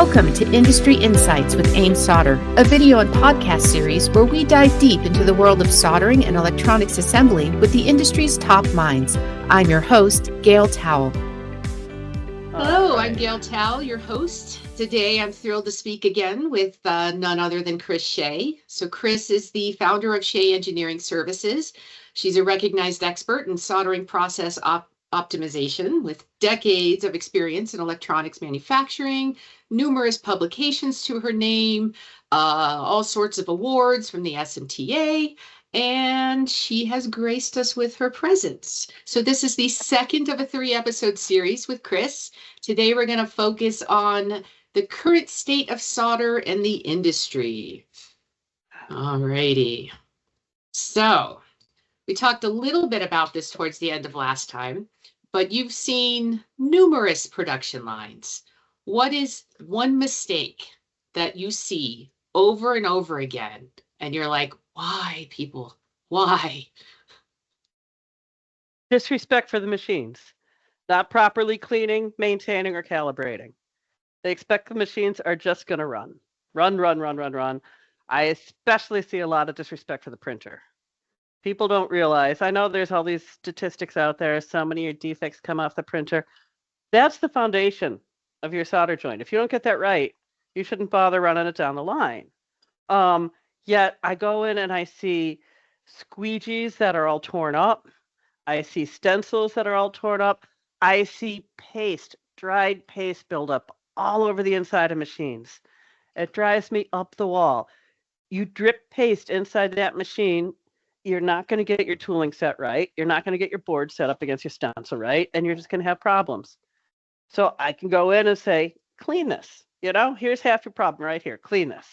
Welcome to Industry Insights with AIM Solder, a video and podcast series where we dive deep into the world of soldering and electronics assembly with the industry's top minds. I'm your host, Gayle Towell. Hello, I'm Gayle Towell, your host. Today, I'm thrilled to speak again with none other than Chrys Shea. So Chrys is the founder of Shea Engineering Services. She's a recognized expert in soldering process optimization with decades of experience in electronics manufacturing, numerous publications to her name, all sorts of awards from the SMTA, and she has graced us with her presence. So this is the second of a 3-episode series with Chrys. Today we're going to focus on the current state of solder and the industry. Alrighty. So we talked a little bit about this towards the end of last time, but you've seen numerous production lines. What is one mistake that you see over and over again? And you're like, why, people? Why? Disrespect for the machines. Not properly cleaning, maintaining, or calibrating. They expect the machines are just going to run. Run. I especially see a lot of disrespect for the printer. People don't realize, I know there's all these statistics out there, so many defects come off the printer. That's the foundation of your solder joint. If you don't get that right, you shouldn't bother running it down the line. Yet I go in and I see squeegees that are all torn up. I see stencils that are all torn up. I see paste, dried paste buildup all over the inside of machines. It drives me up the wall. You drip paste inside that machine, you're not going to get your tooling set right. You're not going to get your board set up against your stencil right, and you're just going to have problems. So I can go in and say, clean this. You know, here's half your problem right here. Clean this.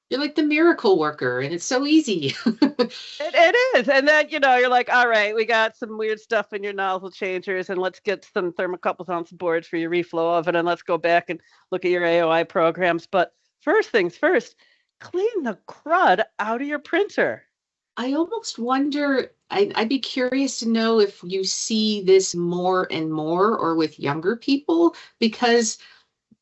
You're like the miracle worker, and it's so easy. It is. And then, you're like, all right, we got some weird stuff in your nozzle changers, and let's get some thermocouples on some boards for your reflow oven, and let's go back and look at your AOI programs. But first things first, clean the crud out of your printer. I almost wonder, I'd be curious to know if you see this more and more or with younger people, because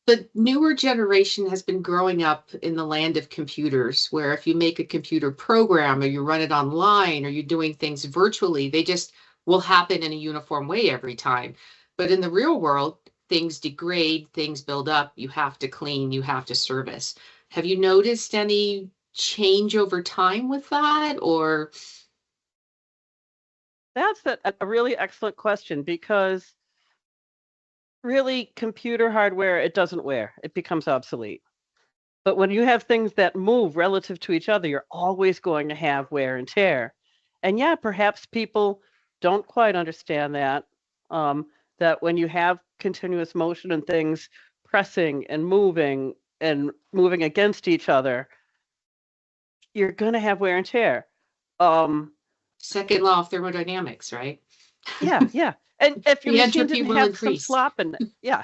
the newer generation has been growing up in the land of computers, where if you make a computer program or you run it online or you're doing things virtually, they just will happen in a uniform way every time. But in the real world, things degrade, things build up, you have to clean, you have to service. Have you noticed any change over time with that, or? That's a really excellent question, because really computer hardware, it doesn't wear, it becomes obsolete. But when you have things that move relative to each other, you're always going to have wear and tear. And yeah, perhaps people don't quite understand that, that when you have continuous motion and things pressing and moving against each other, you're going to have wear and tear. Second law of thermodynamics, right? Yeah. And if your machine entropy didn't will have increase. some slop in it, yeah.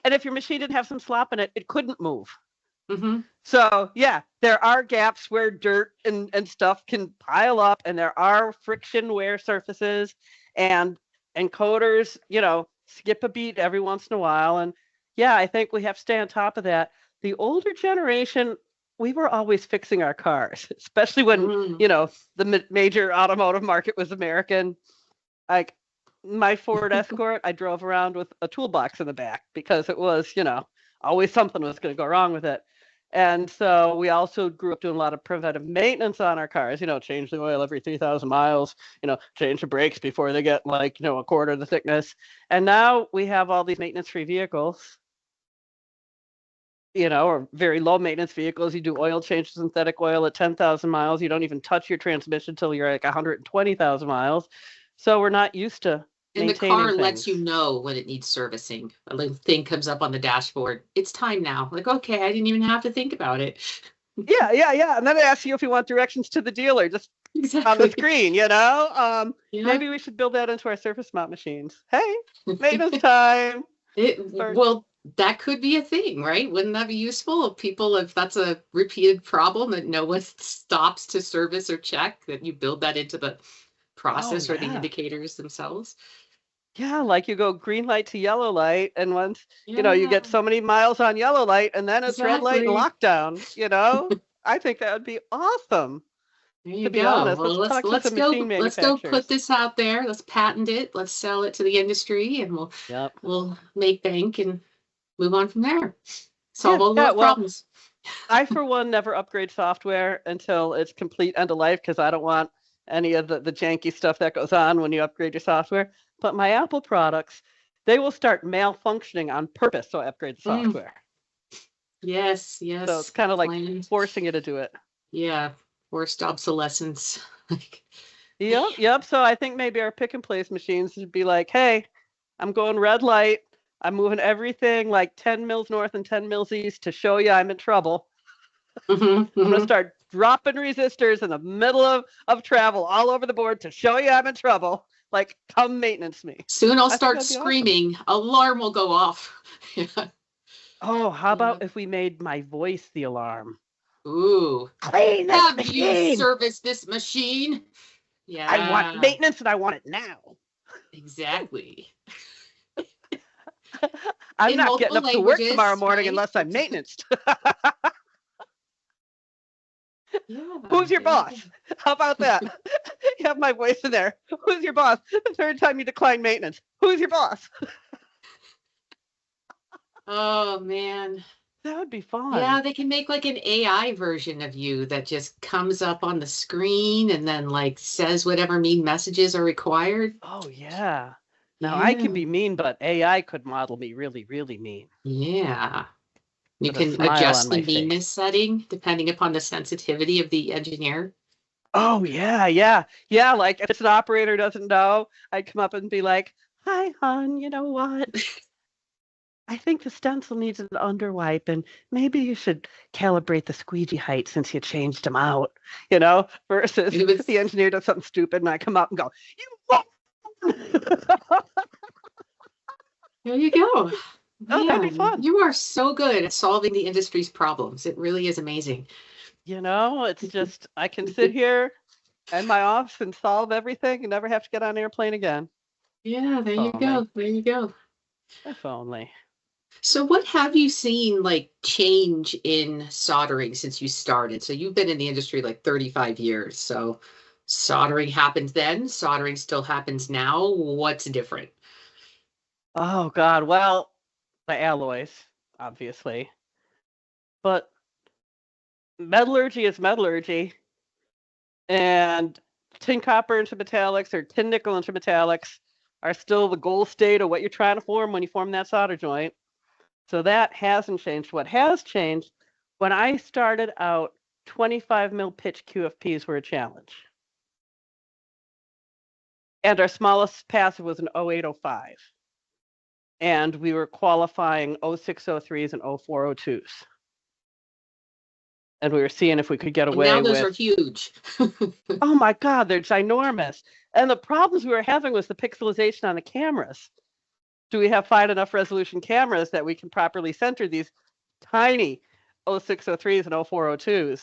And if your machine didn't have some slop in it, it couldn't move. Mm-hmm. So yeah, there are gaps where dirt and stuff can pile up, and there are friction wear surfaces, and encoders, skip a beat every once in a while. And yeah, I think we have to stay on top of that. The older generation, we were always fixing our cars, especially when, the major automotive market was American. Like my Ford Escort, I drove around with a toolbox in the back because it was, always something was going to go wrong with it. And so we also grew up doing a lot of preventive maintenance on our cars, change the oil every 3,000 miles, change the brakes before they get a quarter of the thickness. And now we have all these maintenance-free vehicles, or very low maintenance vehicles. You do oil change, synthetic oil at 10,000 miles. You don't even touch your transmission until you're like 120,000 miles. So we're not used to and the maintaining car things. lets you know when it needs servicing. A little thing comes up on the dashboard. It's time now. Like, okay, I didn't even have to think about it. Yeah. And then it asks you if you want directions to the dealer, just exactly on the screen, Yeah. Maybe we should build that into our surface mount machines. Hey, maintenance time. Well, that could be a thing, right? Wouldn't that be useful if people, if that's a repeated problem that no one stops to service or check, that you build that into the process or the indicators themselves? Yeah, like you go green light to yellow light, and once, Yeah, you get so many miles on yellow light, and then it's red light and exactly. lockdown. I think that would be awesome, There to you be go. honest. Well, Let's talk to some machine let's go put manufacturers. this out there. Let's patent it. Let's sell it to the industry, and Yep. we'll make bank and move on from there. Solve Yeah, all the yeah. world's Well, problems. I, for one, never upgrade software until it's complete end of life because I don't want any of the janky stuff that goes on when you upgrade your software. But my Apple products, they will start malfunctioning on purpose, so I upgrade the Mm, software. yes, So it's yes. kind of like Planned. forcing you to do it. Yeah. Forced obsolescence. Like, Yep, yep. So I think maybe our pick and place machines would be like, hey, I'm going red light. I'm moving everything like 10 mils north and 10 mils east to show you I'm in trouble. I'm going to start dropping resistors in the middle of travel all over the board to show you I'm in trouble. Like, come maintenance me. Soon I'll I think start that'd be awesome. screaming. Alarm will go off. Yeah. Oh, how about if we made my voice the alarm? Ooh. Clean this Have you machine. serviced this machine? Yeah. I want maintenance and I want it now. Exactly. I'm In not getting multiple up to work languages, tomorrow morning right? unless I'm maintenanced. Yeah. Who's your There you boss? go. How about that? You have my voice in there. Who's your boss? The third time you decline maintenance. Who's your boss? Oh man. That would be fun. Yeah, they can make like an AI version of you that just comes up on the screen and then like says whatever mean messages are required. Oh, yeah. Now, I can Yeah. be mean, but AI could model me really, really mean Yeah. You with a can smile on adjust the my face. meanness setting depending upon the sensitivity of the engineer. Oh, yeah, yeah. Yeah, like if it's an operator doesn't know, I'd come up and be like, hi, hon, you know what? I think the stencil needs an underwipe, and maybe you should calibrate the squeegee height since you changed them out, versus It was, the engineer does something stupid and I come up and go, you won't. there you go. Oh, that'd be Man, fun. you are so good at solving the industry's problems. It really is amazing. It's just, I can sit here in my office and solve everything and never have to get on an airplane again. Yeah, there If you only. go. There you go. If only. So what have you seen like change in soldering since you started? So you've been in the industry like 35 years. So soldering happened then, soldering still happens now. What's different? Oh, God. Well, the alloys, obviously. But metallurgy is metallurgy. And tin copper into metallics or tin nickel into metallics are still the goal state of what you're trying to form when you form that solder joint. So that hasn't changed. What has changed, when I started out, 25 mil pitch QFPs were a challenge. And our smallest passive was an 0805. And we were qualifying 0603s and 0402s. And we were seeing if we could get And away now those with. are huge. Oh my God, they're ginormous. And the problems we were having was the pixelization on the cameras. Do we have fine enough resolution cameras that we can properly center these tiny 0603s and 0402s?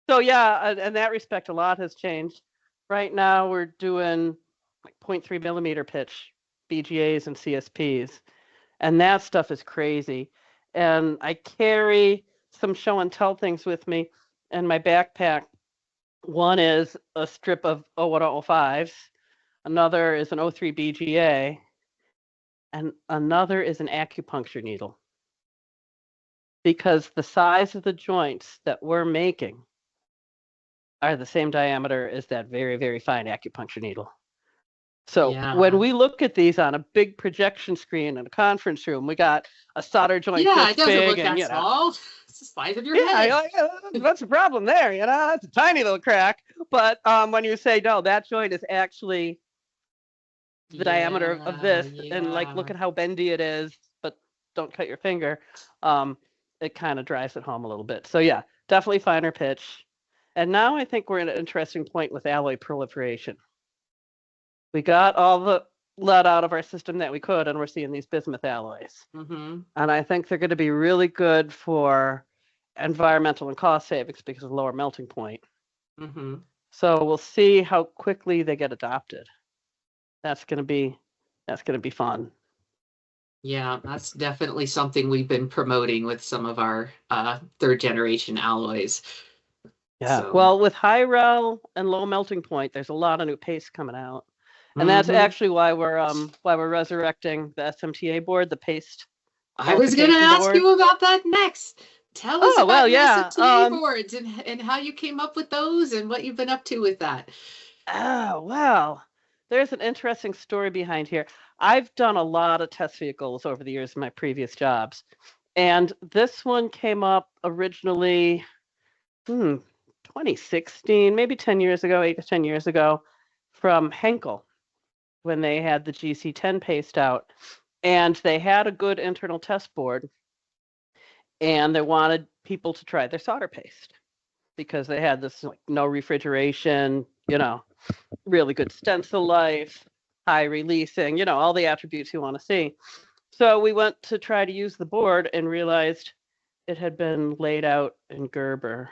So yeah, in that respect, a lot has changed. Right now, we're doing like 0.3 millimeter pitch BGAs and CSPs, and that stuff is crazy. And I carry some show and tell things with me in my backpack. One is a strip of 0105s, another is an 03 BGA, and another is an acupuncture needle. Because the size of the joints that we're making are the same diameter as that very, very fine acupuncture needle. So Yeah. when we look at these on a big projection screen in a conference room, we got a solder joint Yeah, this it doesn't big, look and that small. It's the size of your head. what's the problem there? It's a tiny little crack. But when you say no, that joint is actually the diameter of this, and like look at how bendy it is, but don't cut your finger. It kind of drives it home a little bit. So yeah, definitely finer pitch. And now I think we're at an interesting point with alloy proliferation. We got all the lead out of our system that we could, and we're seeing these bismuth alloys. Mm-hmm. And I think they're going to be really good for environmental and cost savings because of lower melting point. Mm-hmm. So we'll see how quickly they get adopted. That's gonna be fun. Yeah, that's definitely something we've been promoting with some of our third generation alloys. Yeah. So, Well, with high rel and low melting point, there's a lot of new paste coming out. And that's mhm. actually why we're resurrecting the SMTA board, the paste I was going to qualification ask board. you about that next. Tell us Oh, about well, your yeah. SFTA boards and how you came up with those and what you've been up to with that. Oh, well. There's an interesting story behind here. I've done a lot of test vehicles over the years in my previous jobs. And this one came up originally 2016, maybe 10 years ago, 8 to 10 years ago, from Henkel when they had the GC10 paste out. And they had a good internal test board, and they wanted people to try their solder paste because they had this like no refrigeration, really good stencil life, high releasing, all the attributes you want to see. So we went to try to use the board and realized it had been laid out in Gerber,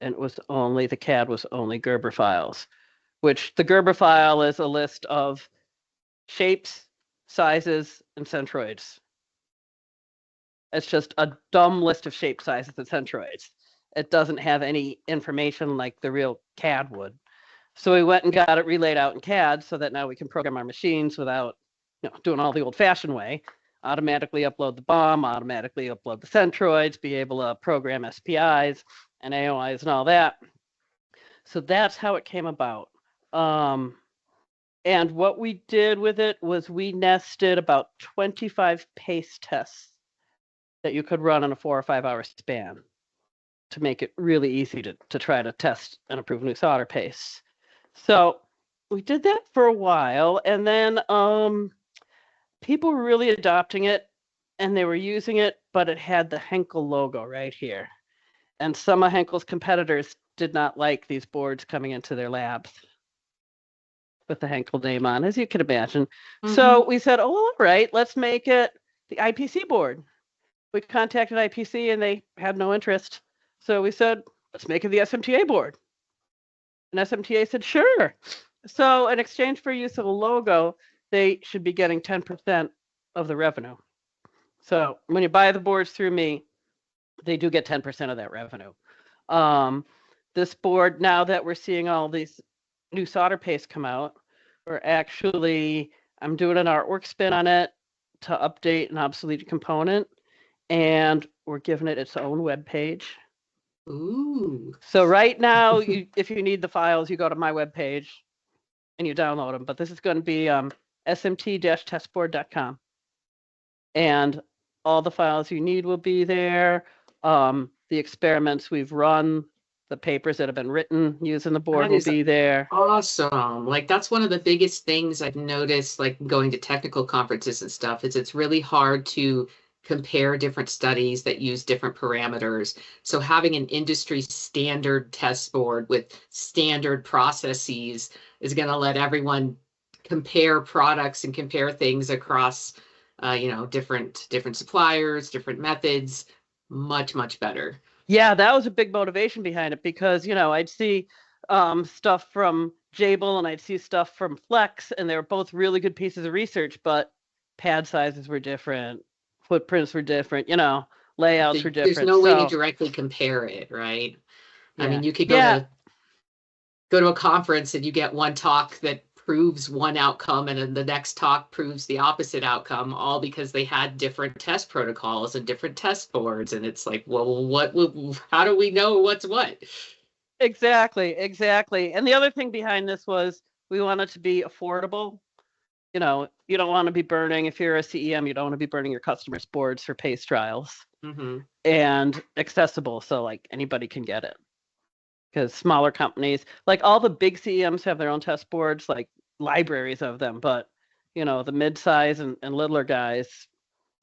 and the CAD was only Gerber files, which the Gerber file is a list of shapes, sizes, and centroids. It's just a dumb list of shape sizes and centroids. It doesn't have any information like the real CAD would. So we went and got it relayed out in CAD so that now we can program our machines without doing all the old-fashioned way. Automatically upload the BOM, automatically upload the centroids, be able to program SPIs and AOIs and all that. So that's how it came about. And what we did with it was we nested about 25 paste tests that you could run in a 4 or 5 hour span to make it really easy to try to test and approve new solder pastes. So we did that for a while, and then people were really adopting it, and they were using it, but it had the Henkel logo right here. And some of Henkel's competitors did not like these boards coming into their labs with the Henkel name on, as you can imagine. Mm-hmm. So we said, all right, let's make it the IPC board. We contacted IPC and they had no interest. So we said, let's make it the SMTA board. And SMTA said, sure. So in exchange for use of a logo, they should be getting 10% of the revenue. So when you buy the boards through me, they do get 10% of that revenue. This board, now that we're seeing all these new solder paste come out, I'm doing an artwork spin on it to update an obsolete component, and we're giving it its own web page. Ooh. So right now, if you need the files, you go to my web page and you download them. But this is going to be smt-testboard.com. And all the files you need will be there. The experiments we've run, the papers that have been written using the board will be there. Awesome. Like that's one of the biggest things I've noticed, like going to technical conferences and stuff, is it's really hard to compare different studies that use different parameters. So having an industry standard test board with standard processes is going to let everyone compare products and compare things across, different suppliers, different methods, much better. Yeah, that was a big motivation behind it because, I'd see stuff from Jabil and I'd see stuff from Flex, and they were both really good pieces of research, but pad sizes were different, footprints were different, layouts were different. There's no way to directly compare it, right? Yeah. I mean, you could go to a conference and you get one talk that proves one outcome and then the next talk proves the opposite outcome, all because they had different test protocols and different test boards. And it's like, well, how do we know what's what? Exactly. And the other thing behind this was we want it to be affordable. You don't want to be burning, if you're a CEM, you don't want to be burning your customers' boards for paste trials. Mm-hmm. And accessible, so like anybody can get it. Because smaller companies, like all the big CEMs have their own test boards, like libraries of them, but the mid-size and littler guys,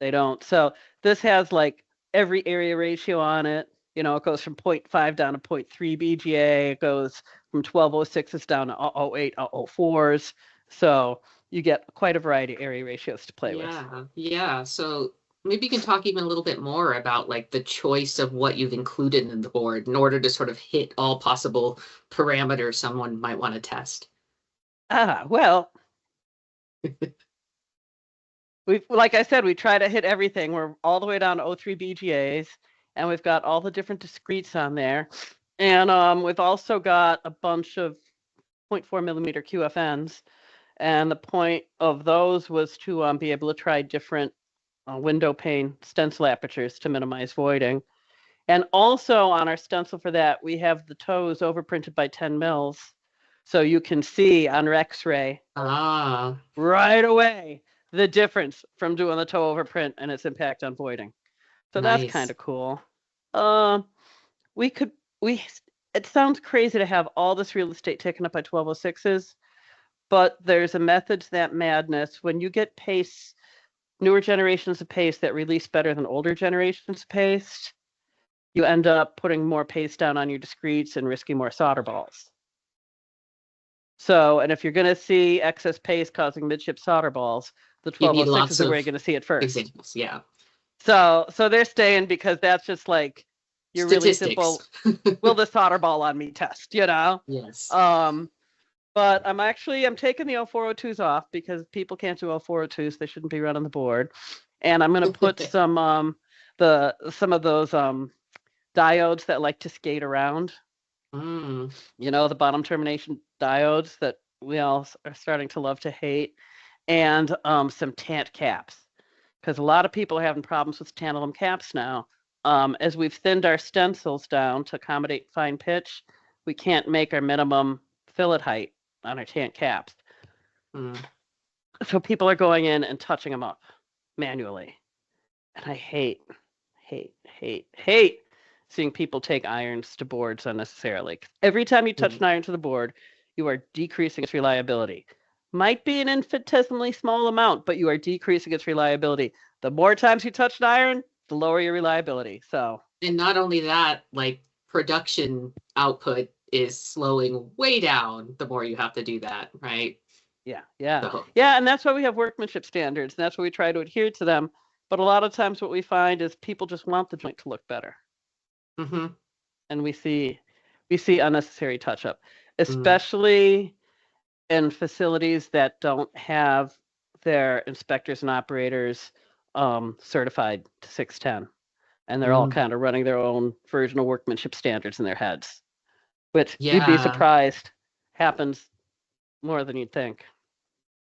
they don't. So this has like every area ratio on it. It goes from 0.5 down to 0.3 BGA. It goes from 1206s down to 008, 004s. So you get quite a variety of area ratios to play with. Yeah. So Maybe you can talk even a little bit more about like the choice of what you've included in the board in order to sort of hit all possible parameters someone might want to test. Well, like I said, we try to hit everything. We're all the way down to 03 BGAs, and we've got all the different discretes on there. And we've also got a bunch of 0.4 millimeter QFNs. And the point of those was to be able to try different window pane stencil apertures to minimize voiding. And also on our stencil for that, we have the toes overprinted by 10 mils. So you can see on X-ray right away the difference from doing the toe overprint and its impact on voiding. So nice. That's kind of cool. It sounds crazy to have all this real estate taken up by 1206s, but there's a method to that madness. When you get paste, newer generations of paste that release better than older generations of paste, you end up putting more paste down on your discretes and risking more solder balls. So, and if you're going to see excess paste causing midship solder balls, the 1206 is where you're going to see it first. Examples, yeah. So they're staying because that's just like your really simple, will the solder ball on me test, you know? Yes. But I'm taking the 0402s off because people can't do 0402s. They shouldn't be running the board. And I'm going to put some of those diodes that like to skate around. You know, the bottom termination diodes that we all are starting to love to hate, and some tant caps, because a lot of people are having problems with tantalum caps now. As we've thinned our stencils down to accommodate fine pitch, we can't make our minimum fillet height on our tant caps. So people are going in and touching them up manually, and I hate seeing people take irons to boards unnecessarily. Every time you touch an iron to the board, you are decreasing its reliability. Might be an infinitesimally small amount, but you are decreasing its reliability. The more times you touch an iron, the lower your reliability. So, and not only that, like production output is slowing way down the more you have to do that, right? Yeah. And that's why we have workmanship standards, and that's why we try to adhere to them. But a lot of times what we find is people just want the joint to look better. And we see unnecessary touch-up, especially in facilities that don't have their inspectors and operators certified to 610. And they're all kind of running their own version of workmanship standards in their heads, which you'd be surprised happens more than you'd think.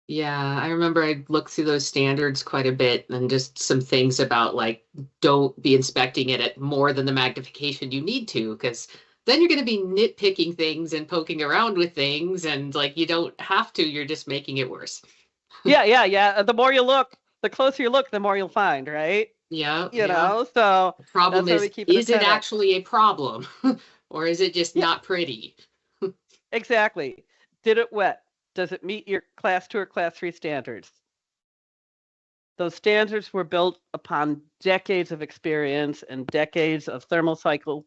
Yeah, I remember I looked through those standards quite a bit, and just some things about like, don't be inspecting it at more than the magnification you need to, because then you're going to be nitpicking things and poking around with things, and like you don't have to, you're just making it worse. Yeah. The more you look, the closer you look, the more you'll find, right? Yeah. You know, so the problem is it actually a problem or is it just not pretty? Exactly. Did it wet? Does it meet your class 2 or class 3 standards? Those standards were built upon decades of experience and decades of thermal cycling.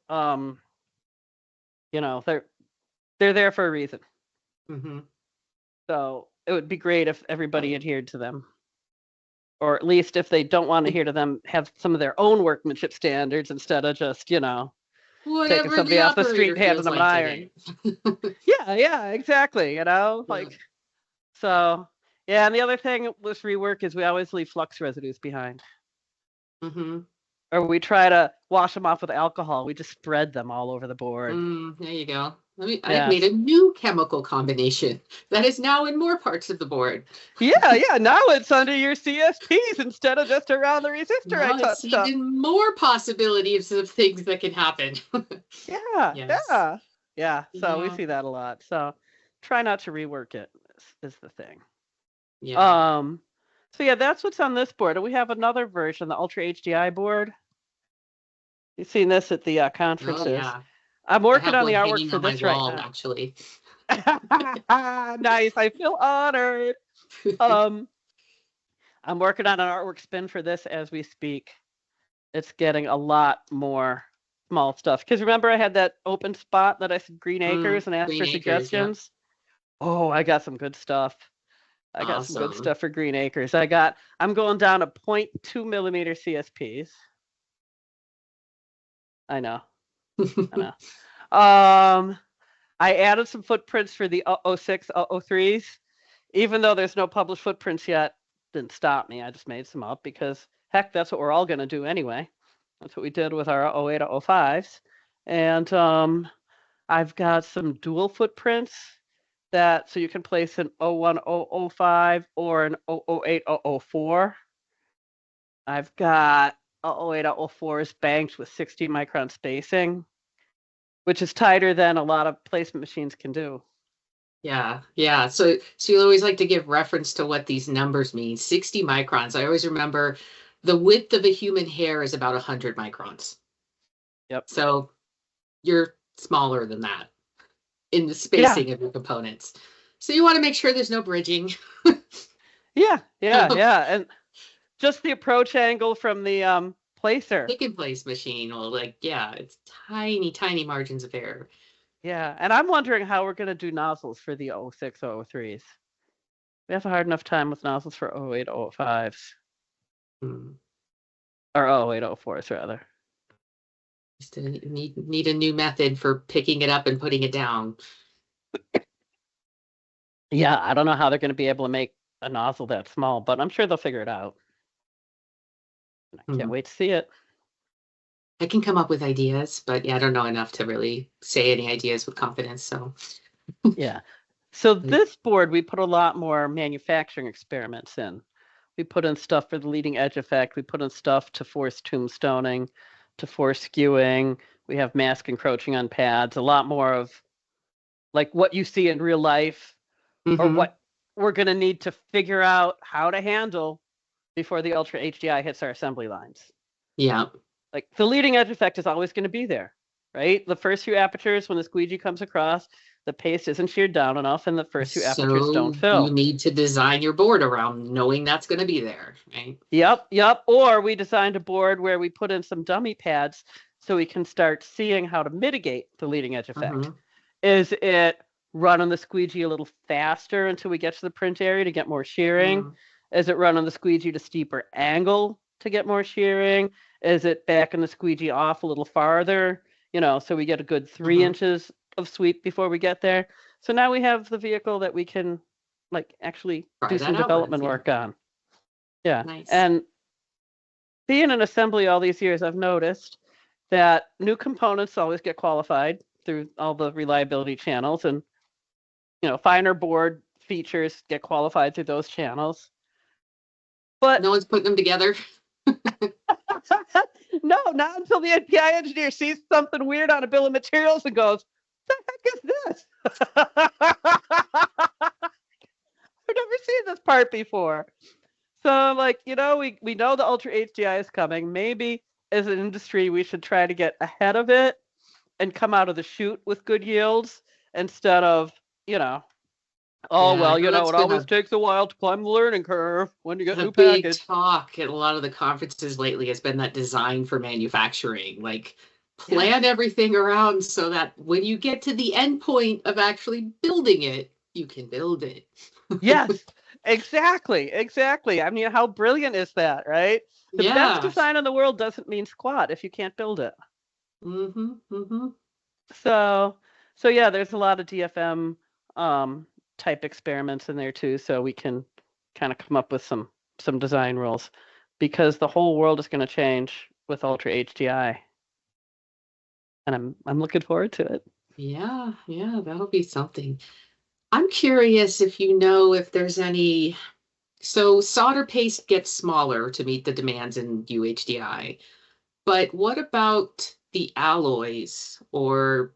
You know, they're there for a reason. So it would be great if everybody adhered to them, or at least if they don't want to adhere to them, have some of their own workmanship standards instead of just, you know, whatever taking somebody off the street, handing them an iron. Yeah, exactly. You know, like, so, yeah. And the other thing with rework is we always leave flux residues behind. Or we try to wash them off with alcohol. We just spread them all over the board. There you go. I've made a new chemical combination that is now in more parts of the board. Yeah. Now it's under your CSPs instead of just around the resistor. Now I touched even more possibilities of things that can happen. Yeah. So we see that a lot. So try not to rework it is the thing. Yeah. So yeah, that's what's on this board. And we have another version, the Ultra HDI board. You've seen this at the conferences. Oh, yeah. I'm working on the artwork for this right now. Actually. Nice. I feel honored. I'm working on an artwork spin for this as we speak. It's getting a lot more small stuff. Because remember, I had that open spot that I said Green Acres and asked for suggestions. Yeah. Oh, I got some good stuff. I got some good Awesome. stuff for Green Acres. I'm going down to 0.2 millimeter CSPs. I know. I added some footprints for the 006, 003s. Even though there's no published footprints yet, didn't stop me. I just made some up because, heck, that's what we're all going to do anyway. That's what we did with our 08, 05s. And I've got some dual footprints so you can place an 01, 005 or an 008, 004. I've got 008, 004s banked with 60 micron spacing, which is tighter than a lot of placement machines can do. Yeah. So you always like to give reference to what these numbers mean. 60 microns. I always remember the width of a human hair is about 100 microns. Yep. So you're smaller than that in the spacing of your components. So you want to make sure there's no bridging. Yeah. And just the approach angle from the placer. Pick and place machine will it's tiny, tiny margins of error. Yeah, and I'm wondering how we're going to do nozzles for the 06, 003s. We have a hard enough time with nozzles for 08, 05s. Or 08, 04s, rather. Just need a new method for picking it up and putting it down. Yeah, I don't know how they're going to be able to make a nozzle that small, but I'm sure they'll figure it out. I can't wait to see it. I can come up with ideas, but I don't know enough to really say any ideas with confidence. So yeah. So this board, we put a lot more manufacturing experiments in. We put in stuff for the leading edge effect. We put in stuff to force tombstoning, to force skewing. We have mask encroaching on pads. A lot more of like what you see in real life, or what we're going to need to figure out how to handle before the Ultra HDI hits our assembly lines. Yeah. Like the leading edge effect is always going to be there, right? The first few apertures, when the squeegee comes across, the paste isn't sheared down enough, and the first few apertures don't fill. You need to design your board around knowing that's going to be there, right? Yep. Or we designed a board where we put in some dummy pads so we can start seeing how to mitigate the leading edge effect. Is it run on the squeegee a little faster until we get to the print area to get more shearing? Is it run on the squeegee to steeper angle to get more shearing? Is it backing the squeegee off a little farther, so we get a good 3 inches of sweep before we get there? So now we have the vehicle that we can actually do some development work on. Yeah. Nice. And being in assembly all these years, I've noticed that new components always get qualified through all the reliability channels, and finer board features get qualified through those channels. But no one's putting them together. No, not until the NPI engineer sees something weird on a bill of materials and goes, "What the heck is this?" I've never seen this part before. So, we know the Ultra HDI is coming. Maybe as an industry, we should try to get ahead of it and come out of the chute with good yields instead of, it always takes a while to climb the learning curve when you get new package. Big talk at a lot of the conferences lately has been that design for manufacturing. Plan everything around so that when you get to the end point of actually building it, you can build it. Yes, exactly. I mean, how brilliant is that, right? The best design in the world doesn't mean squat if you can't build it. So there's a lot of DFM type experiments in there too, so we can kind of come up with some design rules, because the whole world is going to change with Ultra HDI, and I'm looking forward to it. Yeah, that'll be something. I'm curious if there's any. So solder paste gets smaller to meet the demands in UHDI, but what about the alloys, or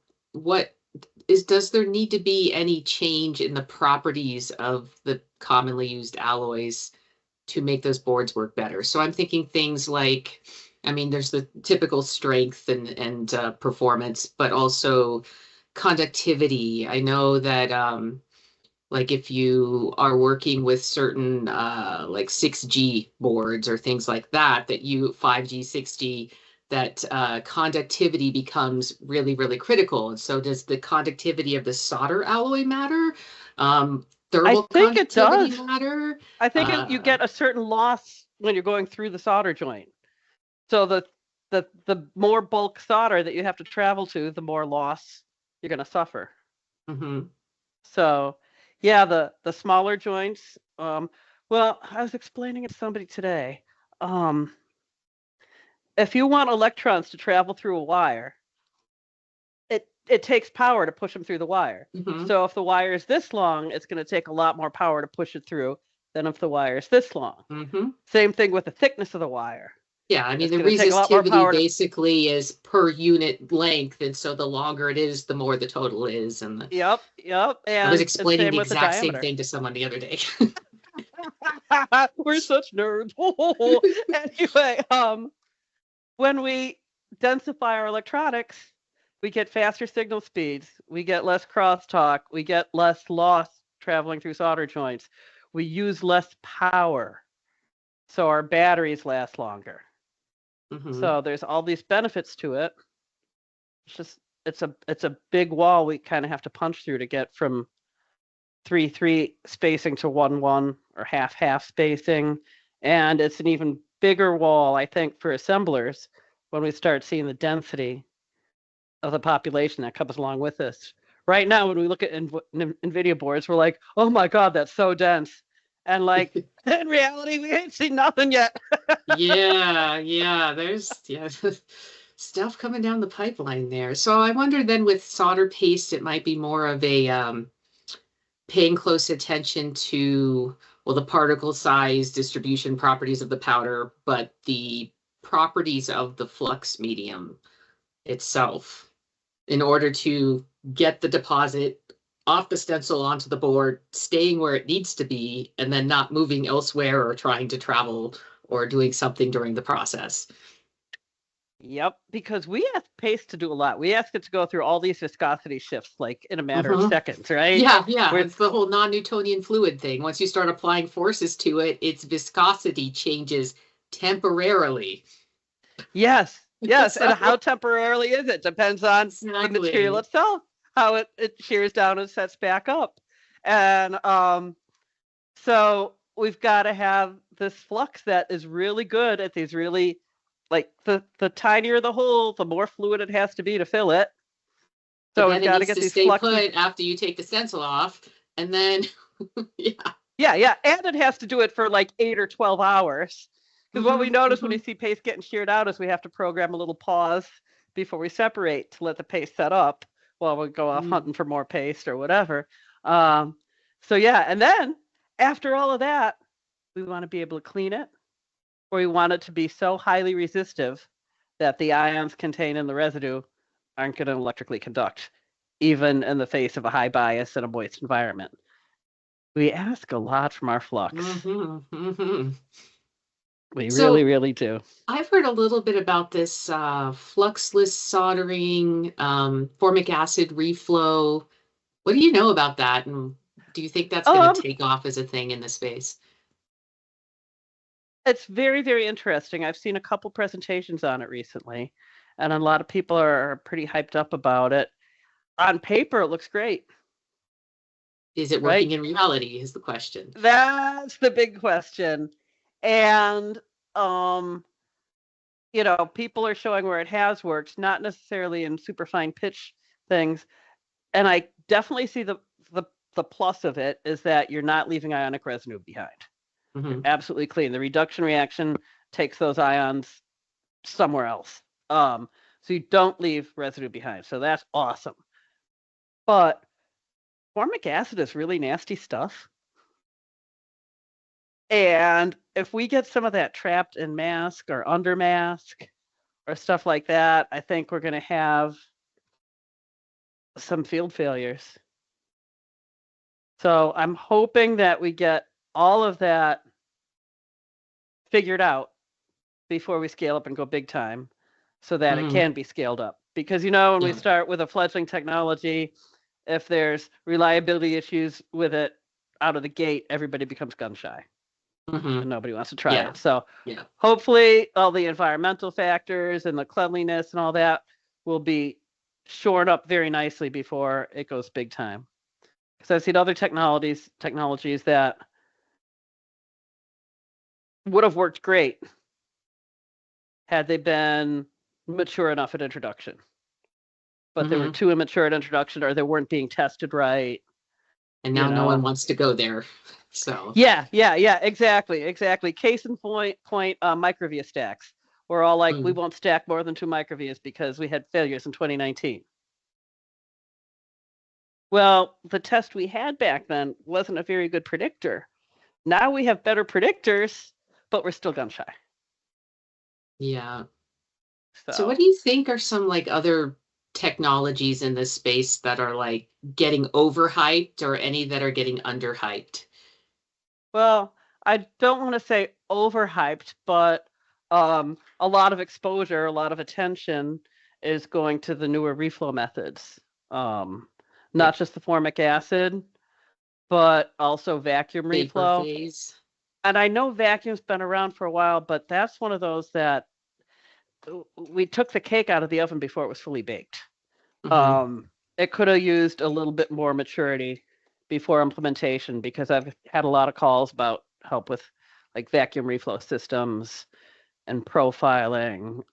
does there need to be any change in the properties of the commonly used alloys to make those boards work better? So I'm thinking things like, there's the typical strength and performance, but also conductivity. I know that if you are working with certain 6G boards or things like that 5G, 6G, that conductivity becomes really, really critical. And so does the conductivity of the solder alloy matter? thermal think it conductivity does. matter? I think you get a certain loss when you're going through the solder joint. So the more bulk solder that you have to travel to, the more loss you're going to suffer. Mm-hmm. So, yeah, the smaller joints. Well, I was explaining it to somebody today. If you want electrons to travel through a wire, it takes power to push them through the wire. Mm-hmm. So if the wire is this long, it's going to take a lot more power to push it through than if the wire is this long. Mm-hmm. Same thing with the thickness of the wire. Yeah, I mean, It's the going to take a lot more resistivity power to. basically is per unit length, and so the longer it is, the more the total is. And Yep. I was And explaining same the with the exact same diameter. thing to someone the other day. We're such nerds. Anyway, when we densify our electronics, we get faster signal speeds, we get less crosstalk, we get less loss traveling through solder joints, we use less power, so our batteries last longer. Mm-hmm. So there's all these benefits to it. It's a big wall we kind of have to punch through to get from 3-3 spacing to 1-1 or half spacing, and it's an even bigger wall, I think, for assemblers when we start seeing the density of the population that comes along with this. Right now, when we look at NVIDIA boards, we're like, oh my God, that's so dense. And like, in reality, we ain't seen nothing yet. Yeah, there's stuff coming down the pipeline there. So I wonder then with solder paste, it might be more of a paying close attention to, well, the particle size, distribution properties of the powder, but the properties of the flux medium itself in order to get the deposit off the stencil onto the board, staying where it needs to be, and then not moving elsewhere or trying to travel or doing something during the process. Yep, because we ask paste to do a lot. We ask it to go through all these viscosity shifts like in a matter of seconds, right? Yeah. It's the whole non-Newtonian fluid thing. Once you start applying forces to it, its viscosity changes temporarily. Yes. So, and how temporarily is it? Depends on the material itself, how it shears down and sets back up. And so we've got to have this flux that is really good at these really, like the tinier the hole, the more fluid it has to be to fill it. So we've got to get these fluxes. Put after you take the stencil off, and then yeah, and it has to do it for like 8 or 12 hours. Because what we notice when we see paste getting sheared out is we have to program a little pause before we separate to let the paste set up while we go off hunting for more paste or whatever. So yeah, and then after all of that, we want to be able to clean it, or we want it to be so highly resistive that the ions contained in the residue aren't going to electrically conduct, even in the face of a high bias in a moist environment. We ask a lot from our flux. We really do. I've heard a little bit about this fluxless soldering, formic acid reflow. What do you know about that? And do you think that's going to take off as a thing in the space? It's very, very interesting. I've seen a couple presentations on it recently, and a lot of people are pretty hyped up about it. On paper, it looks great. Is it working in reality is the question. That's the big question. And, people are showing where it has worked, not necessarily in super fine pitch things. And I definitely see the plus of it is that you're not leaving ionic residue behind. Absolutely clean. The reduction reaction takes those ions somewhere else. So you don't leave residue behind. So that's awesome. But formic acid is really nasty stuff. And if we get some of that trapped in mask or under mask or stuff like that, I think we're going to have some field failures. So I'm hoping that we get all of that figured out before we scale up and go big time so that it can be scaled up. Because, when we start with a fledgling technology, if there's reliability issues with it out of the gate, everybody becomes gun shy. And nobody wants to try it. So hopefully all the environmental factors and the cleanliness and all that will be shored up very nicely before it goes big time. Because I've seen other technologies that would have worked great had they been mature enough at introduction. But they were too immature at introduction, or they weren't being tested right. And now no one wants to go there. So yeah, exactly. Case in point, microvia stacks. We're all like, we won't stack more than 2 microvias because we had failures in 2019. Well, the test we had back then wasn't a very good predictor. Now we have better predictors, but we're still gun shy. Yeah. So what do you think are some like other technologies in this space that are like getting overhyped, or any that are getting underhyped? Well, I don't want to say overhyped, but a lot of exposure, a lot of attention is going to the newer reflow methods. Not just the formic acid, but also vacuum reflow. Phase. And I know vacuum's been around for a while, but that's one of those that we took the cake out of the oven before it was fully baked. It could have used a little bit more maturity before implementation, because I've had a lot of calls about help with like vacuum reflow systems and profiling.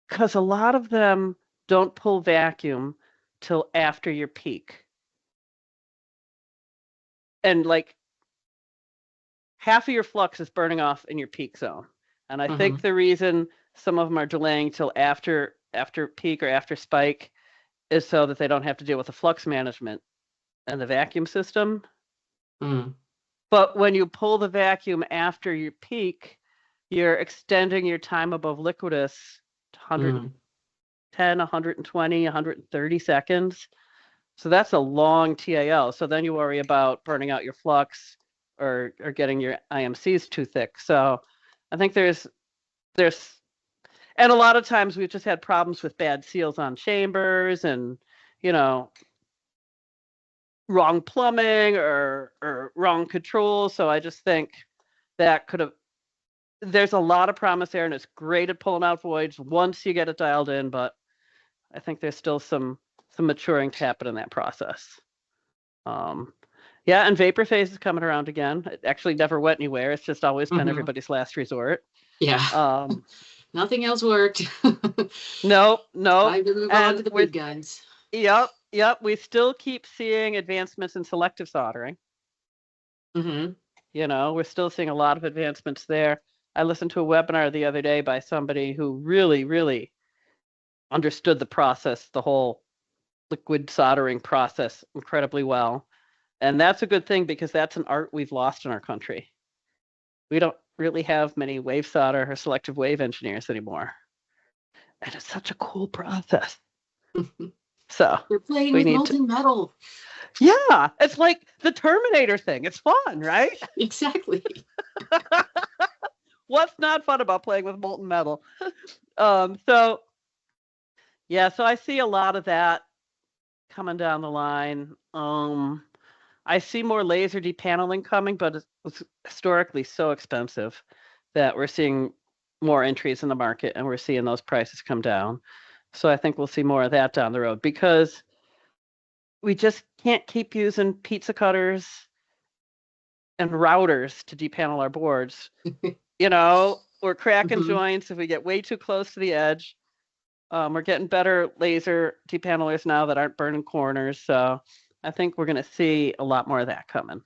Because a lot of them don't pull vacuum till after your peak. And like half of your flux is burning off in your peak zone. And I think the reason some of them are delaying till after peak or after spike is so that they don't have to deal with the flux management and the vacuum system. But when you pull the vacuum after your peak, you're extending your time above liquidus to 110, 120, 130 seconds. So that's a long TAL. So then you worry about burning out your flux or getting your IMCs too thick. So I think there's and a lot of times we've just had problems with bad seals on chambers and, wrong plumbing or wrong control. So I just think that there's a lot of promise there, and it's great at pulling out voids once you get it dialed in, but I think there's still some maturing to happen in that process. And vapor phase is coming around again. It actually never went anywhere. It's just always been everybody's last resort. Yeah. Nothing else worked. Nope. Time to move on to the big guns. Yep. We still keep seeing advancements in selective soldering. We're still seeing a lot of advancements there. I listened to a webinar the other day by somebody who really, really understood the process, the whole liquid soldering process incredibly well. And that's a good thing, because that's an art we've lost in our country. We don't really have many wave solder or selective wave engineers anymore. And it's such a cool process. So you're playing with molten metal. Yeah, it's like the Terminator thing. It's fun, right? Exactly. What's not fun about playing with molten metal? So I see a lot of that coming down the line. I see more laser depaneling coming, but it's historically so expensive that we're seeing more entries in the market, and we're seeing those prices come down. So I think we'll see more of that down the road, because we just can't keep using pizza cutters and routers to depanel our boards. We're cracking joints if we get way too close to the edge. We're getting better laser depanelers now that aren't burning corners. So I think we're going to see a lot more of that coming.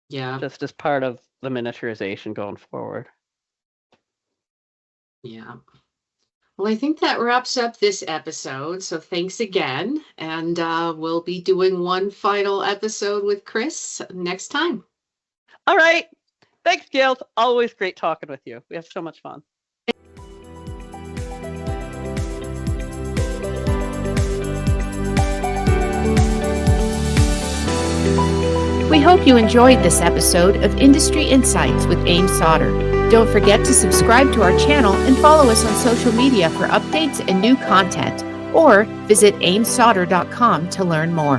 Yeah. Just as part of the miniaturization going forward. Yeah. Well, I think that wraps up this episode. So thanks again. And we'll be doing one final episode with Chrys next time. All right. Thanks, Gayle. It's always great talking with you. We have so much fun. We hope you enjoyed this episode of Industry Insights with AIM Solder. Don't forget to subscribe to our channel and follow us on social media for updates and new content, or visit aimsolder.com to learn more.